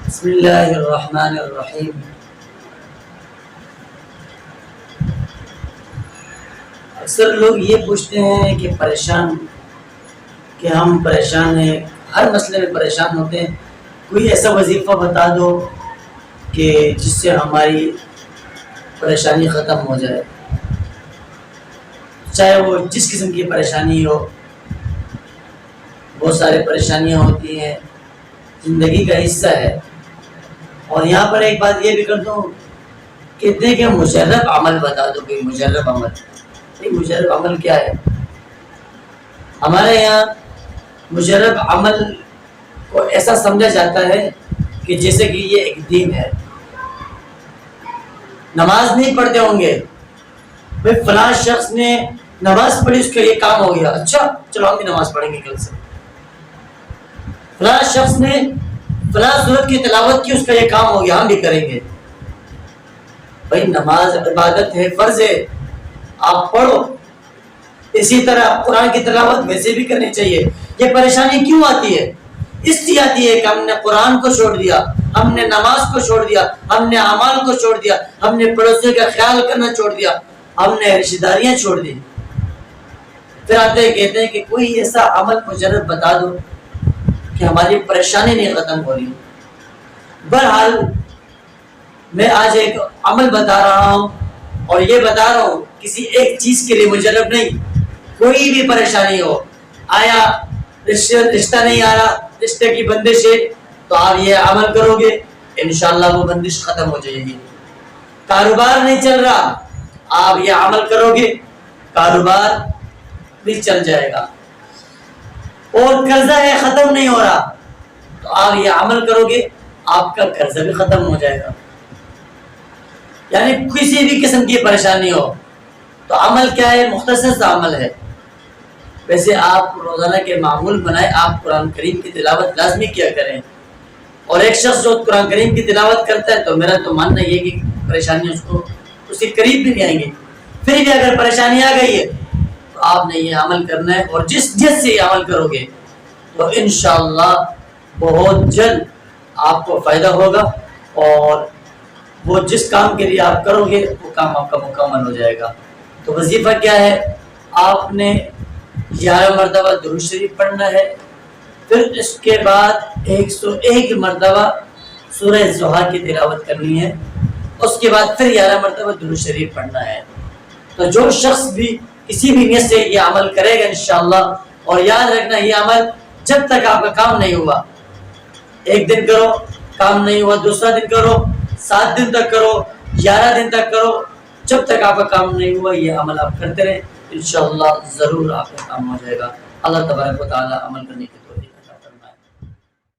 بسم اللہ الرحمن الرحیم۔ اکثر لوگ یہ پوچھتے ہیں کہ ہم پریشان ہیں، ہر مسئلے میں پریشان ہوتے ہیں، کوئی ایسا وظیفہ بتا دو کہ جس سے ہماری پریشانی ختم ہو جائے، چاہے وہ جس قسم کی پریشانی ہو۔ بہت سارے پریشانیاں ہوتی ہیں، زندگی کا حصہ ہے۔ اور یہاں پر ایک بات یہ بھی کر دوں، کہتے ہیں کہ مجرب عمل بتا دو، کہ مجرب عمل۔ مجرب عمل کیا ہے؟ ہمارے یہاں مجرب عمل کو ایسا سمجھا جاتا ہے کہ جیسے کہ یہ ایک دین ہے۔ نماز نہیں پڑھتے ہوں گے، بھئی فلاں شخص نے نماز پڑھی، اس کا یہ کام ہو گیا، اچھا چلو ہم بھی نماز پڑھیں گے کل سے۔ فلاں شخص نے فلاں سورت کی تلاوت کی، اس کا یہ کام ہو گیا، ہم بھی کریں گے۔ بھئی نماز عبادت ہے، فرض ہے، آپ پڑھو۔ اسی طرح قرآن کی تلاوت ویسے بھی کرنی چاہیے۔ یہ پریشانی کیوں آتی ہے؟ اس لیے آتی ہے کہ ہم نے قرآن کو چھوڑ دیا، ہم نے نماز کو چھوڑ دیا، ہم نے اعمال کو چھوڑ دیا، ہم نے پڑوسیوں کا خیال کرنا چھوڑ دیا، ہم نے رشتہ داریاں چھوڑ دی۔ پھر آتے ہیں کہتے ہیں کہ کوئی ایسا عمل مجرب بتا دو کہ ہماری پریشانی نہیں ختم ہو رہی۔ بہرحال میں آج ایک عمل بتا رہا ہوں، اور یہ بتا رہا ہوں کسی ایک چیز کے لیے مجرب نہیں۔ کوئی بھی پریشانی ہو، آیا رشتہ نہیں آ رہا، رشتے کی بندش ہے، تو آپ یہ عمل کرو گے، انشاءاللہ وہ بندش ختم ہو جائے گی۔ کاروبار نہیں چل رہا، آپ یہ عمل کرو گے، کاروبار بھی چل جائے گا۔ اور قرضہ ہے، ختم نہیں ہو رہا، تو آپ یہ عمل کرو گے، آپ کا قرضہ بھی ختم ہو جائے گا۔ یعنی کسی بھی قسم کی پریشانی ہو تو عمل کیا ہے؟ مختصر سا عمل ہے۔ ویسے آپ روزانہ کے معمول بنائیں، آپ قرآن کریم کی تلاوت لازمی کیا کریں۔ اور ایک شخص جو قرآن کریم کی تلاوت کرتا ہے، تو میرا تو ماننا یہ کہ پریشانیاں اس کے قریب بھی نہیں آئیں گی۔ پھر بھی اگر پریشانی آ گئی ہے تو آپ نے یہ عمل کرنا ہے، اور جس سے یہ عمل کرو گے تو انشاءاللہ بہت جلد آپ کو فائدہ ہوگا، اور وہ جس کام کے لیے آپ کرو گے وہ کام آپ کا مکمل ہو جائے گا۔ تو وظیفہ کیا ہے؟ آپ نے 11 مرتبہ درود شریف پڑھنا ہے، پھر اس کے بعد 101 مرتبہ سورہ ضحیٰ کی تلاوت کرنی ہے، اس کے بعد پھر 11 مرتبہ درود شریف پڑھنا ہے۔ تو جو شخص بھی کسی بھی نیت سے یہ عمل کرے گا انشاءاللہ، اور یاد رکھنا یہ عمل جب تک آپ کا کام نہیں ہوا، ایک دن کرو کام نہیں ہوا، دوسرا دن کرو، 7 دن تک کرو، 11 دن تک کرو، جب تک آپ کا کام نہیں ہوا یہ عمل آپ کرتے رہیں، انشاءاللہ ضرور آپ کا کام ہو جائے گا۔ اللہ تبارک و تعالی عمل کرنے کے